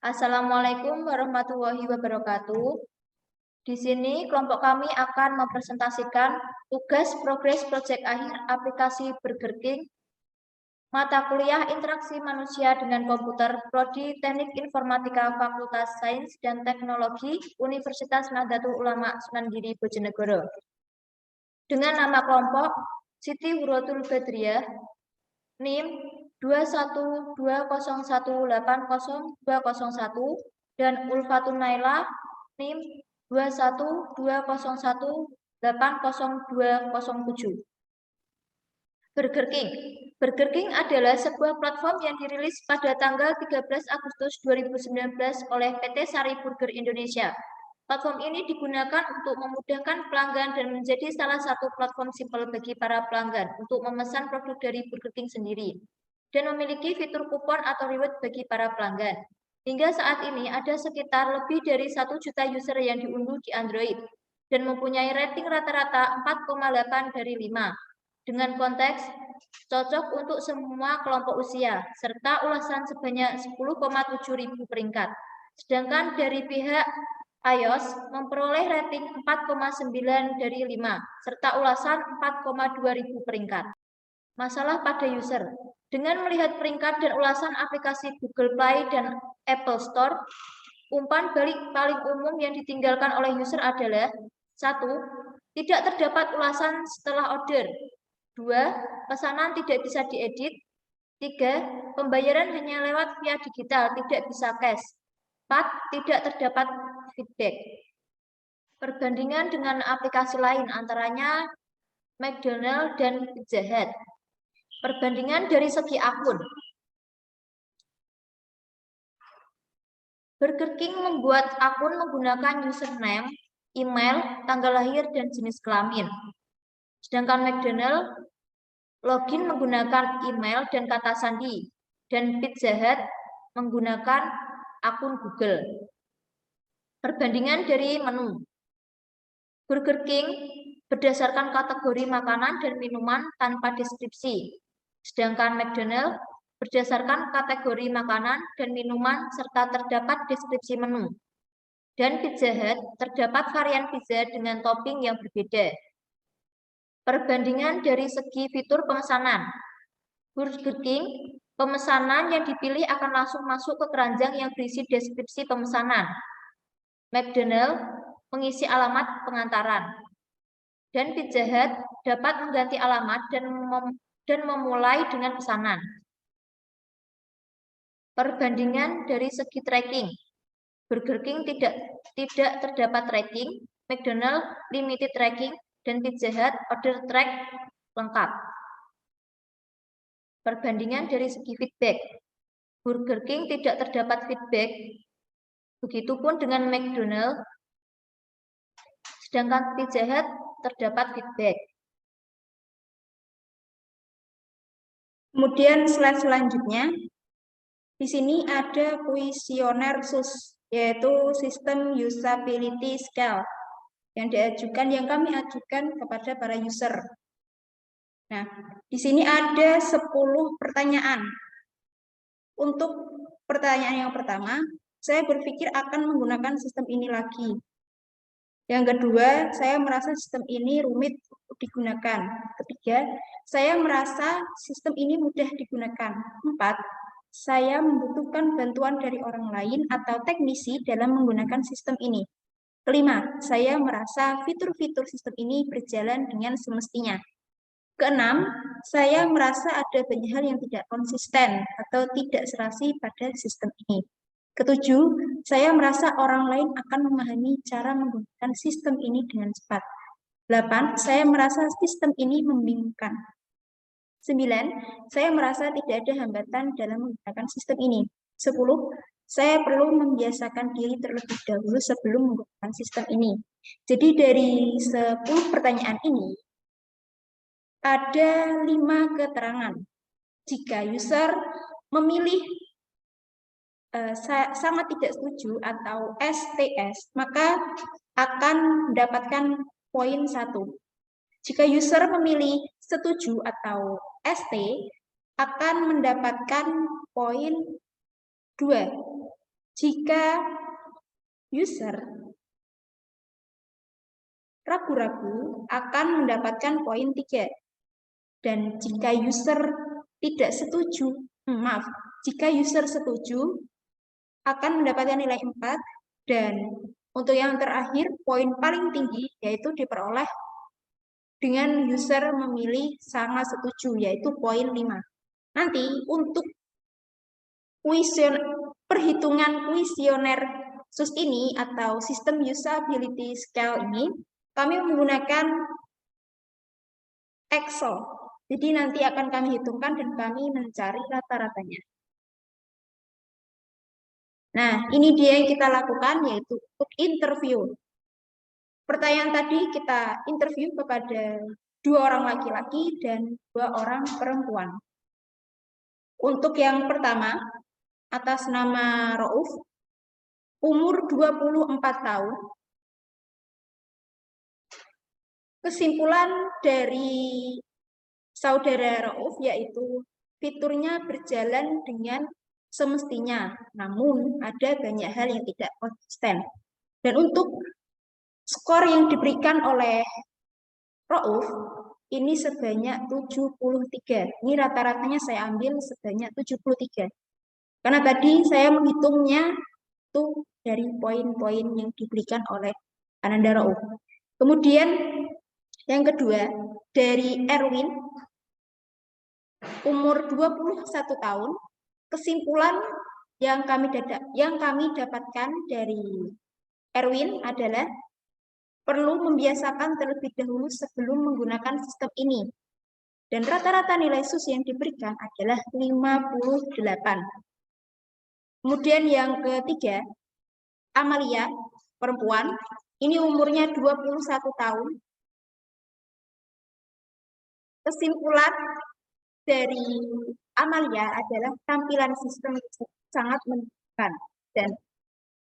Assalamualaikum warahmatullahi wabarakatuh. Di sini kelompok kami akan mempresentasikan tugas progres proyek akhir aplikasi Burger King, mata kuliah interaksi manusia dengan komputer, Prodi Teknik Informatika Fakultas Sains dan Teknologi Universitas Nahdlatul Ulama Sunan Giri Bojonegoro. Dengan nama kelompok Siti Huratul Badriah, NIM 21201802021 dan Ulfatun Naila NIM 21201802007. Burger King. Burger King adalah sebuah platform yang dirilis pada tanggal 13 Agustus 2019 oleh PT Sari Burger Indonesia. Platform ini digunakan untuk memudahkan pelanggan dan menjadi salah satu platform simpel bagi para pelanggan untuk memesan produk dari Burger King sendiri dan memiliki fitur kupon atau reward bagi para pelanggan. Hingga saat ini ada sekitar lebih dari 1 juta user yang diunduh di Android dan mempunyai rating rata-rata 4,8 dari 5 dengan konteks cocok untuk semua kelompok usia serta ulasan sebanyak 10,7 ribu peringkat. Sedangkan dari pihak iOS memperoleh rating 4,9 dari 5 serta ulasan 4,2 ribu peringkat. Masalah pada user. Dengan melihat peringkat dan ulasan aplikasi Google Play dan Apple Store, umpan balik paling umum yang ditinggalkan oleh user adalah 1. Tidak terdapat ulasan setelah order. 2. Pesanan tidak bisa diedit. 3. Pembayaran hanya lewat via digital, tidak bisa cash. 4. Tidak terdapat feedback. Perbandingan dengan aplikasi lain antaranya McDonald's dan Pizza Hut. Perbandingan dari segi akun. Burger King membuat akun menggunakan username, email, tanggal lahir, dan jenis kelamin. Sedangkan McDonald's login menggunakan email dan kata sandi, dan Pizza Hut menggunakan akun Google. Perbandingan dari menu. Burger King berdasarkan kategori makanan dan minuman tanpa deskripsi. Sedangkan McDonald's berdasarkan kategori makanan dan minuman serta terdapat deskripsi menu. Dan Pizza Hut terdapat varian pizza dengan topping yang berbeda. Perbandingan dari segi fitur pemesanan. Burger King, pemesanan yang dipilih akan langsung masuk ke keranjang yang berisi deskripsi pemesanan. McDonald's mengisi alamat pengantaran. Dan Pizza Hut dapat mengganti alamat dan memulai dengan pesanan. Perbandingan dari segi tracking. Burger King tidak terdapat tracking, McDonald's limited tracking, dan Pizza Hut order track lengkap. Perbandingan dari segi feedback. Burger King tidak terdapat feedback, begitupun dengan McDonald's, sedangkan Pizza Hut terdapat feedback. Kemudian slide selanjutnya, di sini ada kuesioner SUS, yaitu System Usability Scale, yang kami ajukan kepada para user. Nah, di sini ada 10 pertanyaan. Untuk pertanyaan yang pertama, saya berpikir akan menggunakan sistem ini lagi. Yang kedua, saya merasa sistem ini rumit untuk digunakan. Ketiga, saya merasa sistem ini mudah digunakan. 4, saya membutuhkan bantuan dari orang lain atau teknisi dalam menggunakan sistem ini. Kelima, saya merasa fitur-fitur sistem ini berjalan dengan semestinya. Keenam, saya merasa ada banyak hal yang tidak konsisten atau tidak serasi pada sistem ini. Ketujuh, saya merasa orang lain akan memahami cara menggunakan sistem ini dengan cepat. 8, saya merasa sistem ini membingungkan. 9, saya merasa tidak ada hambatan dalam menggunakan sistem ini. 10, saya perlu membiasakan diri terlebih dahulu sebelum menggunakan sistem ini. Jadi dari 10 pertanyaan ini, ada 5 keterangan. Jika user memilih sangat tidak setuju atau STS, maka akan mendapatkan poin 1. Jika user memilih setuju atau ST, akan mendapatkan poin 2. Jika user ragu-ragu akan mendapatkan poin 3. Dan jika user tidak setuju, jika user setuju akan mendapatkan nilai 4. Dan untuk yang terakhir, poin paling tinggi yaitu diperoleh dengan user memilih sangat setuju, yaitu poin 5. Nanti untuk perhitungan kuesioner SUS ini atau sistem usability scale ini, kami menggunakan Excel. Jadi nanti akan kami hitungkan dan kami mencari rata-ratanya. Nah, ini dia yang kita lakukan, yaitu untuk interview. Pertanyaan tadi kita interview kepada 2 orang laki-laki dan 2 orang perempuan. Untuk yang pertama, atas nama Rauf, umur 24 tahun. Kesimpulan dari saudara Rauf yaitu fiturnya berjalan dengan semestinya, namun ada banyak hal yang tidak konsisten. Dan untuk skor yang diberikan oleh Rauf ini sebanyak 73. Ini rata-ratanya saya ambil sebanyak 73. Karena tadi saya menghitungnya itu dari poin-poin yang diberikan oleh Ananda Rauf. Kemudian yang kedua, dari Erwin, umur 21 tahun, kesimpulan yang kami dapatkan dari Erwin adalah perlu membiasakan terlebih dahulu sebelum menggunakan sistem ini. Dan rata-rata nilai SUS yang diberikan adalah 58. Kemudian yang ketiga, Amalia, perempuan, ini umurnya 21 tahun. Kesimpulan dari Amalia adalah tampilan sistem sangat menentukan dan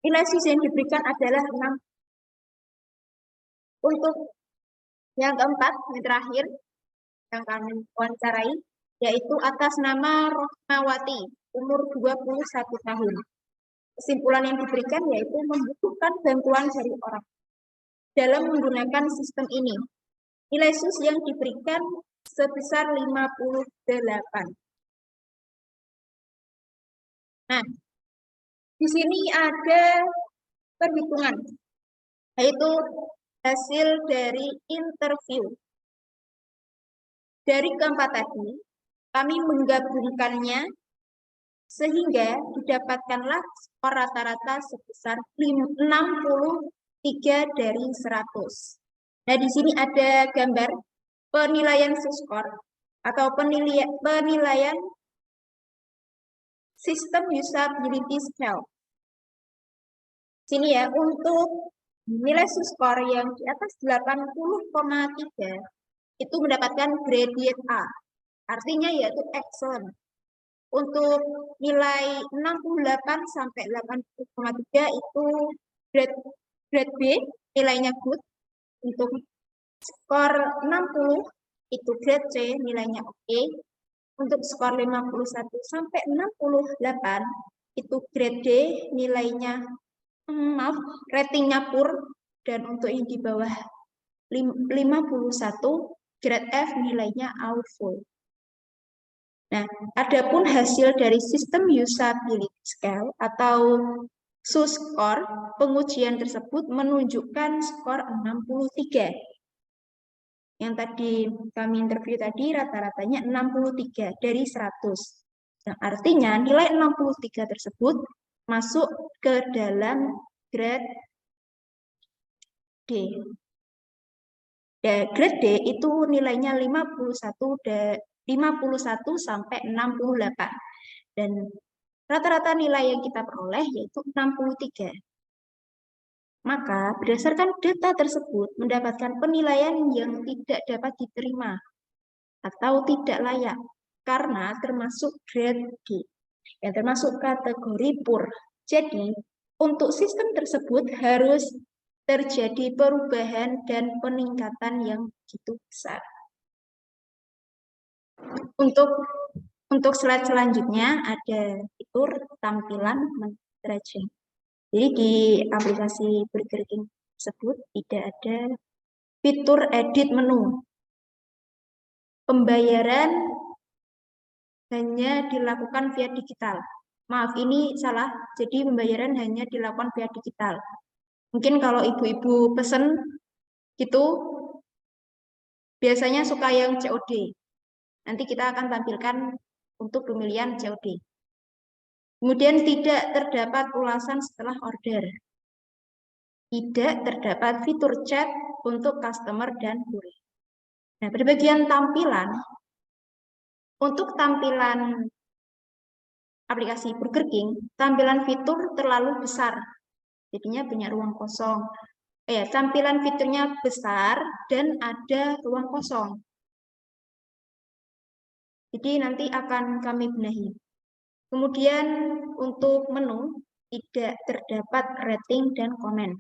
nilai SUS yang diberikan adalah 6. Untuk yang keempat, yang terakhir yang kami wawancarai, yaitu atas nama Rohmawati, umur 21 tahun. Kesimpulan yang diberikan yaitu membutuhkan bantuan dari orang dalam menggunakan sistem ini. Nilai SUS yang diberikan sebesar 58. Nah, di sini ada perhitungan, yaitu hasil dari interview. Dari keempat tadi, kami menggabungkannya sehingga didapatkanlah skor rata-rata sebesar 63 dari 100. Nah, di sini ada gambar penilaian skor atau penilaian sistem usability scale. Sini ya, untuk nilai skor yang di atas 80,3 itu mendapatkan gradient A. Artinya yaitu excellent. Untuk nilai 68 sampai 80,3 itu grade B, nilainya good. Untuk skor 60 itu grade C, nilainya oke. Untuk skor 51 sampai 68 itu grade D, nilainya ratingnya poor. Dan untuk yang di bawah 51 grade F, nilainya awful. Nah, adapun hasil dari sistem usability scale atau SUS score, pengujian tersebut menunjukkan skor 63. Yang tadi kami interview tadi rata-ratanya 63 dari 100. Nah, artinya nilai 63 tersebut masuk ke dalam grade D. Grade D itu nilainya 51 sampai 68. Dan rata-rata nilai yang kita peroleh yaitu 63. Maka berdasarkan data tersebut mendapatkan penilaian yang tidak dapat diterima atau tidak layak karena termasuk grade D yang termasuk kategori poor. Jadi untuk sistem tersebut harus terjadi perubahan dan peningkatan yang begitu besar. Untuk slide selanjutnya ada fitur tampilan menteraging. Jadi di aplikasi Burger King tersebut tidak ada fitur edit menu. Pembayaran hanya dilakukan via digital. Maaf, ini salah. Jadi pembayaran hanya dilakukan via digital. Mungkin kalau ibu-ibu pesen gitu, biasanya suka yang COD. Nanti kita akan tampilkan untuk pemilihan COD. Kemudian tidak terdapat ulasan setelah order. Tidak terdapat fitur chat untuk customer dan kurir. Nah, pada bagian tampilan, untuk tampilan aplikasi Burger King, tampilan fitur terlalu besar. Jadinya punya ruang kosong. Tampilan fiturnya besar dan ada ruang kosong. Jadi nanti akan kami benahi. Kemudian untuk menu, tidak terdapat rating dan komen.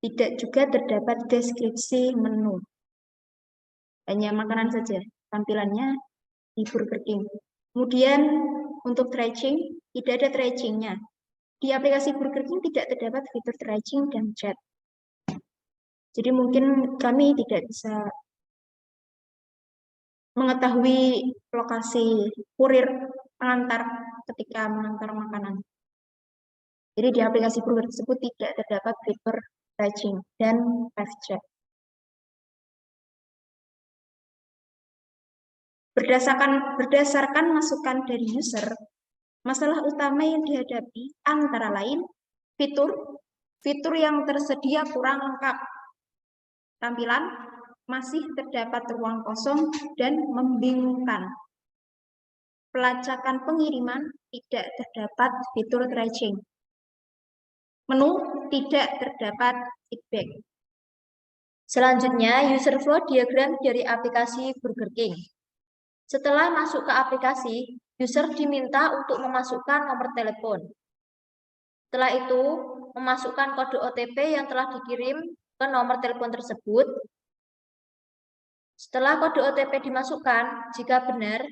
Tidak juga terdapat deskripsi menu. Hanya makanan saja tampilannya di Burger King. Kemudian untuk tracking, tidak ada tracking-nya. Di aplikasi Burger King tidak terdapat fitur tracking dan chat. Jadi mungkin kami tidak bisa mengetahui lokasi kurir pengantar ketika mengantar makanan. Jadi di aplikasi Burger tersebut tidak terdapat fitur tracking dan live chat. Berdasarkan masukan dari user, masalah utama yang dihadapi antara lain fitur yang tersedia kurang lengkap, tampilan masih terdapat ruang kosong dan membingungkan. Pelacakan pengiriman tidak terdapat fitur tracking. Menu tidak terdapat feedback. Selanjutnya, user flow diagram dari aplikasi Burger King. Setelah masuk ke aplikasi, user diminta untuk memasukkan nomor telepon. Setelah itu, memasukkan kode OTP yang telah dikirim ke nomor telepon tersebut. Setelah kode OTP dimasukkan, jika benar,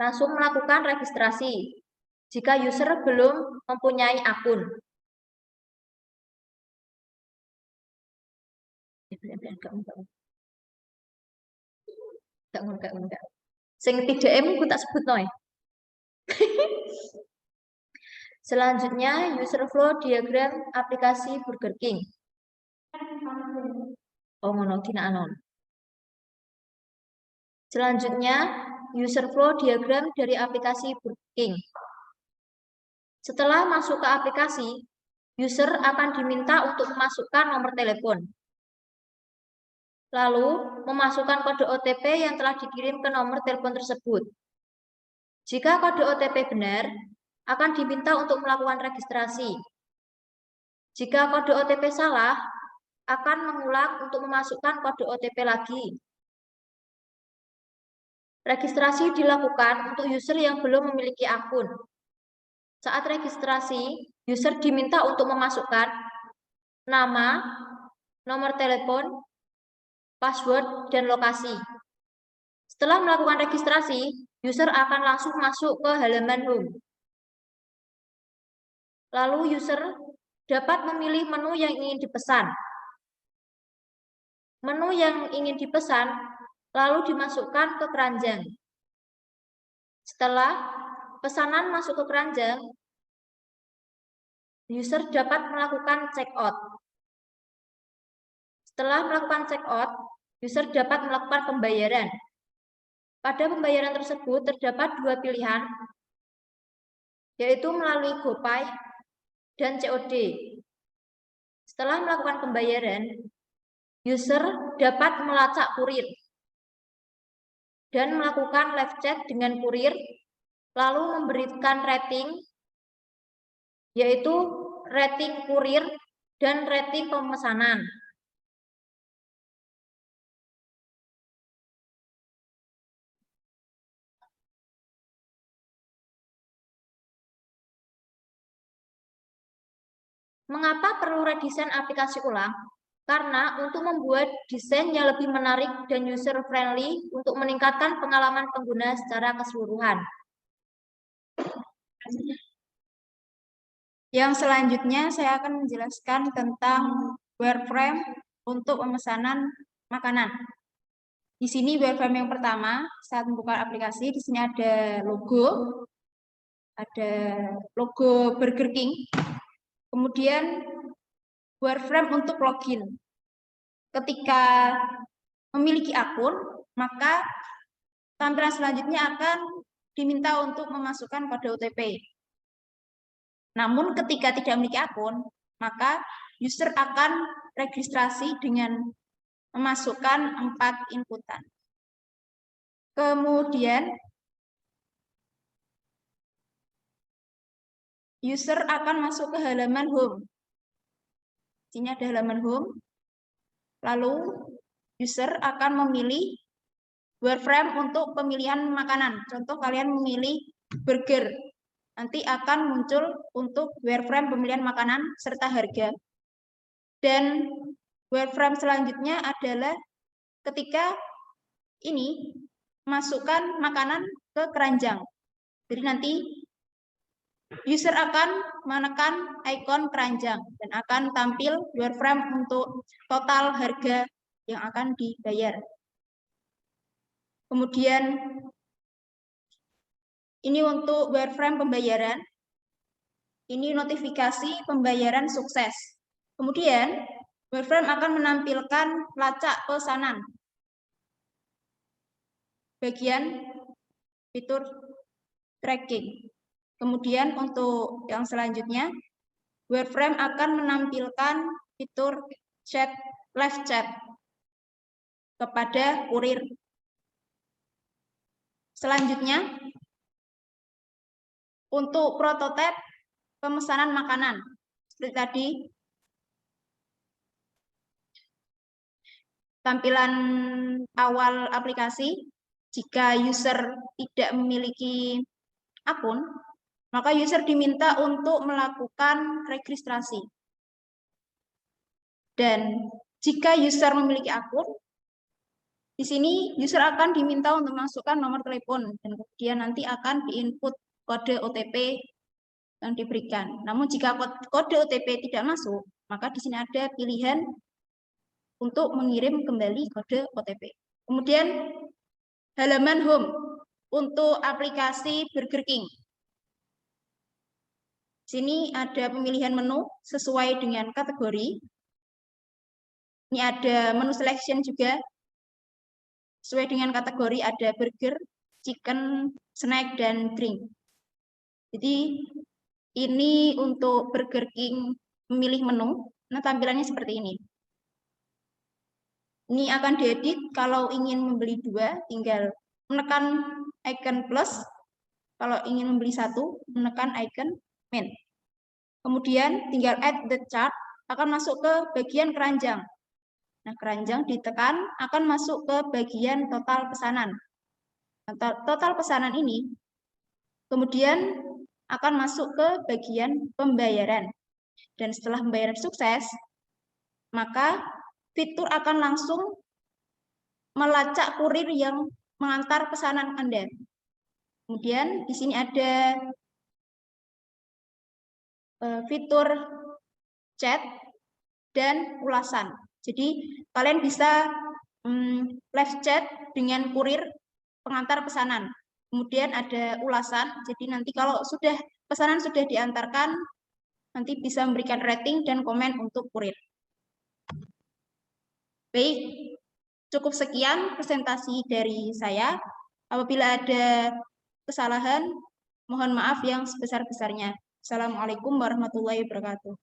langsung melakukan registrasi jika user belum mempunyai akun. Enggak. Sing tidak ku tak sebut noy. Selanjutnya, user flow diagram aplikasi Burger King. Oh, ngono anon. Selanjutnya, user flow diagram dari aplikasi Burger King. Setelah masuk ke aplikasi, user akan diminta untuk memasukkan nomor telepon. Lalu, memasukkan kode OTP yang telah dikirim ke nomor telepon tersebut. Jika kode OTP benar, akan diminta untuk melakukan registrasi. Jika kode OTP salah, akan mengulang untuk memasukkan kode OTP lagi. Registrasi dilakukan untuk user yang belum memiliki akun. Saat registrasi, user diminta untuk memasukkan nama, nomor telepon, password, dan lokasi. Setelah melakukan registrasi, user akan langsung masuk ke halaman home. Lalu user dapat memilih menu yang ingin dipesan. Menu yang ingin dipesan lalu dimasukkan ke keranjang. Setelah pesanan masuk ke keranjang, user dapat melakukan check out. Setelah melakukan check out, user dapat melakukan pembayaran. Pada pembayaran tersebut terdapat dua pilihan, yaitu melalui GoPay dan COD. Setelah melakukan pembayaran, user dapat melacak kurir dan melakukan live chat dengan kurir, lalu memberikan rating, yaitu rating kurir dan rating pemesanan. Mengapa perlu redesain aplikasi ulang? Karena untuk membuat desain yang lebih menarik dan user-friendly untuk meningkatkan pengalaman pengguna secara keseluruhan. Yang selanjutnya saya akan menjelaskan tentang wireframe untuk pemesanan makanan. Di sini wireframe yang pertama, saat membuka aplikasi, di sini ada logo Burger King. Kemudian wireframe untuk login. Ketika memiliki akun, maka tampilan selanjutnya akan diminta untuk memasukkan kode OTP. Namun ketika tidak memiliki akun, maka user akan registrasi dengan memasukkan 4 inputan. Kemudian user akan masuk ke halaman home. Sini ada halaman home. Lalu user akan memilih wireframe untuk pemilihan makanan. Contoh kalian memilih burger. Nanti akan muncul untuk wireframe pemilihan makanan serta harga. Dan wireframe selanjutnya adalah ketika ini masukkan makanan ke keranjang. Jadi nanti user akan menekan ikon keranjang dan akan tampil wireframe untuk total harga yang akan dibayar. Kemudian ini untuk wireframe pembayaran. Ini notifikasi pembayaran sukses. Kemudian wireframe akan menampilkan lacak pesanan. Bagian fitur tracking. Kemudian untuk yang selanjutnya, wireframe akan menampilkan fitur live chat kepada kurir. Selanjutnya, untuk prototipe pemesanan makanan, seperti tadi, tampilan awal aplikasi, jika user tidak memiliki akun, maka user diminta untuk melakukan registrasi. Dan jika user memiliki akun, di sini user akan diminta untuk masukkan nomor telepon dan kemudian nanti akan diinput kode OTP yang diberikan. Namun jika kode OTP tidak masuk, maka di sini ada pilihan untuk mengirim kembali kode OTP. Kemudian halaman home untuk aplikasi Burger King. Sini ada pemilihan menu sesuai dengan kategori. Ini ada menu selection juga. Sesuai dengan kategori ada burger, chicken, snack, dan drink. Jadi ini untuk Burger King memilih menu. Nah, tampilannya seperti ini. Ini akan diedit kalau ingin membeli 2, tinggal menekan icon plus. Kalau ingin membeli 1, menekan icon main. Kemudian tinggal add the chart, akan masuk ke bagian keranjang. Nah, keranjang ditekan akan masuk ke bagian total pesanan. Nah, total pesanan ini kemudian akan masuk ke bagian pembayaran. Dan setelah pembayaran sukses, maka fitur akan langsung melacak kurir yang mengantar pesanan Anda. Kemudian di sini ada fitur chat dan ulasan. Jadi kalian bisa live chat dengan kurir pengantar pesanan. Kemudian ada ulasan, jadi nanti kalau pesanan sudah diantarkan, nanti bisa memberikan rating dan komen untuk kurir. Baik, cukup sekian presentasi dari saya. Apabila ada kesalahan, mohon maaf yang sebesar-besarnya. Assalamualaikum warahmatullahi wabarakatuh.